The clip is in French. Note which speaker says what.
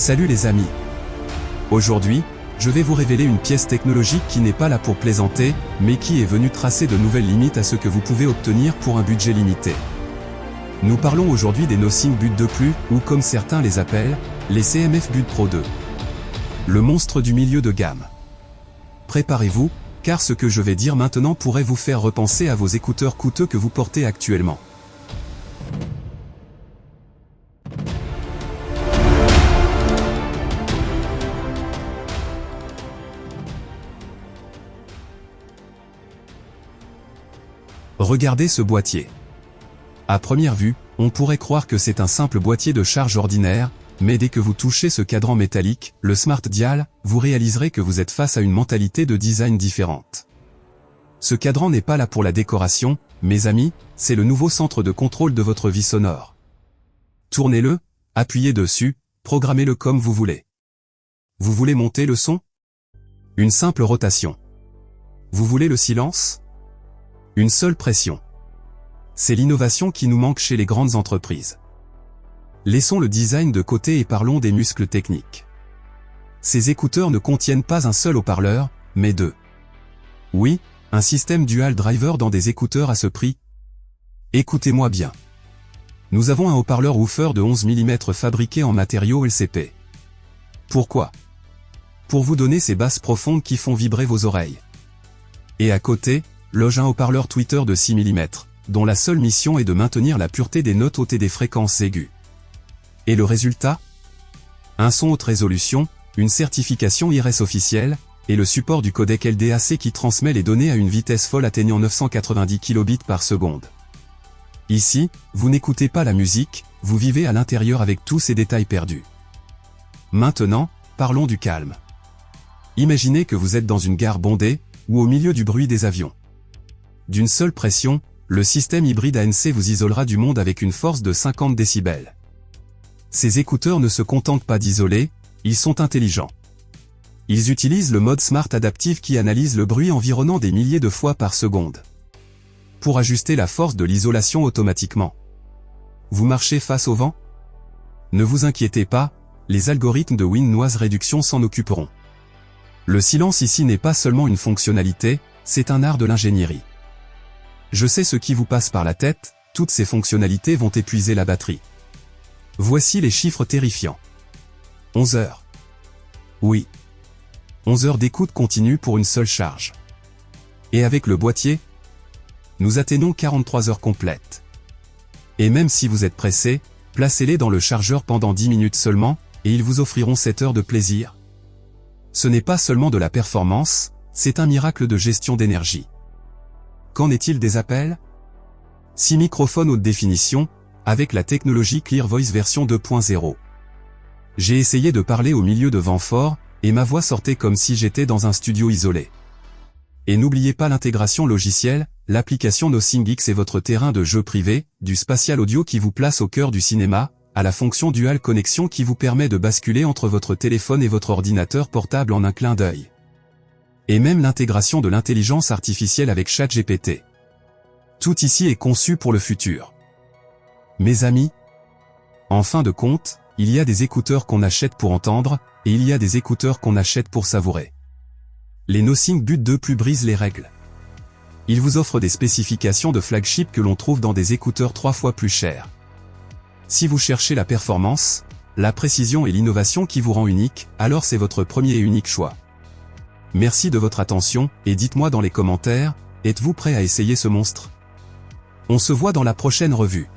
Speaker 1: Salut les amis. Aujourd'hui, je vais vous révéler une pièce technologique qui n'est pas là pour plaisanter, mais qui est venue tracer de nouvelles limites à ce que vous pouvez obtenir pour un budget limité. Nous parlons aujourd'hui des Nothing But 2 Plus, ou comme certains les appellent, les CMF But Pro 2. Le monstre du milieu de gamme. Préparez-vous, car ce que je vais dire maintenant pourrait vous faire repenser à vos écouteurs coûteux que vous portez actuellement. Regardez ce boîtier. À première vue, on pourrait croire que c'est un simple boîtier de charge ordinaire, mais dès que vous touchez ce cadran métallique, le Smart Dial, vous réaliserez que vous êtes face à une mentalité de design différente. Ce cadran n'est pas là pour la décoration, mes amis, c'est le nouveau centre de contrôle de votre vie sonore. Tournez-le, appuyez dessus, programmez-le comme vous voulez. Vous voulez monter le son? Une simple rotation. Vous voulez le silence? Une seule pression. C'est l'innovation qui nous manque chez les grandes entreprises. Laissons le design de côté et parlons des muscles techniques. Ces écouteurs ne contiennent pas un seul haut-parleur, mais deux. Oui, un système dual driver dans des écouteurs à ce prix. Écoutez-moi bien. Nous avons un haut-parleur woofer de 11 mm fabriqué en matériaux LCP. Pourquoi? Pour vous donner ces basses profondes qui font vibrer vos oreilles. Et à côté, loge un haut-parleur tweeter de 6 mm, dont la seule mission est de maintenir la pureté des notes hautes et des fréquences aiguës. Et le résultat? Un son haute résolution, une certification IRS officielle, et le support du codec LDAC qui transmet les données à une vitesse folle atteignant 990 kbps par seconde. Ici, vous n'écoutez pas la musique, vous vivez à l'intérieur avec tous ces détails perdus. Maintenant, parlons du calme. Imaginez que vous êtes dans une gare bondée, ou au milieu du bruit des avions. D'une seule pression, le système hybride ANC vous isolera du monde avec une force de 50 décibels. Ces écouteurs ne se contentent pas d'isoler, ils sont intelligents. Ils utilisent le mode Smart Adaptive qui analyse le bruit environnant des milliers de fois par seconde. Pour ajuster la force de l'isolation automatiquement. Vous marchez face au vent? Ne vous inquiétez pas, les algorithmes de Wind Noise Réduction s'en occuperont. Le silence ici n'est pas seulement une fonctionnalité, c'est un art de l'ingénierie. Je sais ce qui vous passe par la tête, toutes ces fonctionnalités vont épuiser la batterie. Voici les chiffres terrifiants. 11 heures. Oui. 11 heures d'écoute continue pour une seule charge. Et avec le boîtier, nous atteignons 43 heures complètes. Et même si vous êtes pressé, placez-les dans le chargeur pendant 10 minutes seulement, et ils vous offriront 7 heures de plaisir. Ce n'est pas seulement de la performance, c'est un miracle de gestion d'énergie. Qu'en est-il des appels? 6 microphones haute définition, avec la technologie Clear Voice version 2.0. J'ai essayé de parler au milieu de vents forts, et ma voix sortait comme si j'étais dans un studio isolé. Et n'oubliez pas l'intégration logicielle, l'application Nothing X est votre terrain de jeu privé, du spatial audio qui vous place au cœur du cinéma, à la fonction Dual Connection qui vous permet de basculer entre votre téléphone et votre ordinateur portable en un clin d'œil. Et même l'intégration de l'intelligence artificielle avec ChatGPT. Tout ici est conçu pour le futur. Mes amis, en fin de compte, il y a des écouteurs qu'on achète pour entendre, et il y a des écouteurs qu'on achète pour savourer. Les Nothing But 2 Plus brisent les règles. Ils vous offrent des spécifications de flagship que l'on trouve dans des écouteurs 3 fois plus chers. Si vous cherchez la performance, la précision et l'innovation qui vous rend unique, alors c'est votre premier et unique choix. Merci de votre attention, et dites-moi dans les commentaires, êtes-vous prêt à essayer ce monstre? On se voit dans la prochaine revue.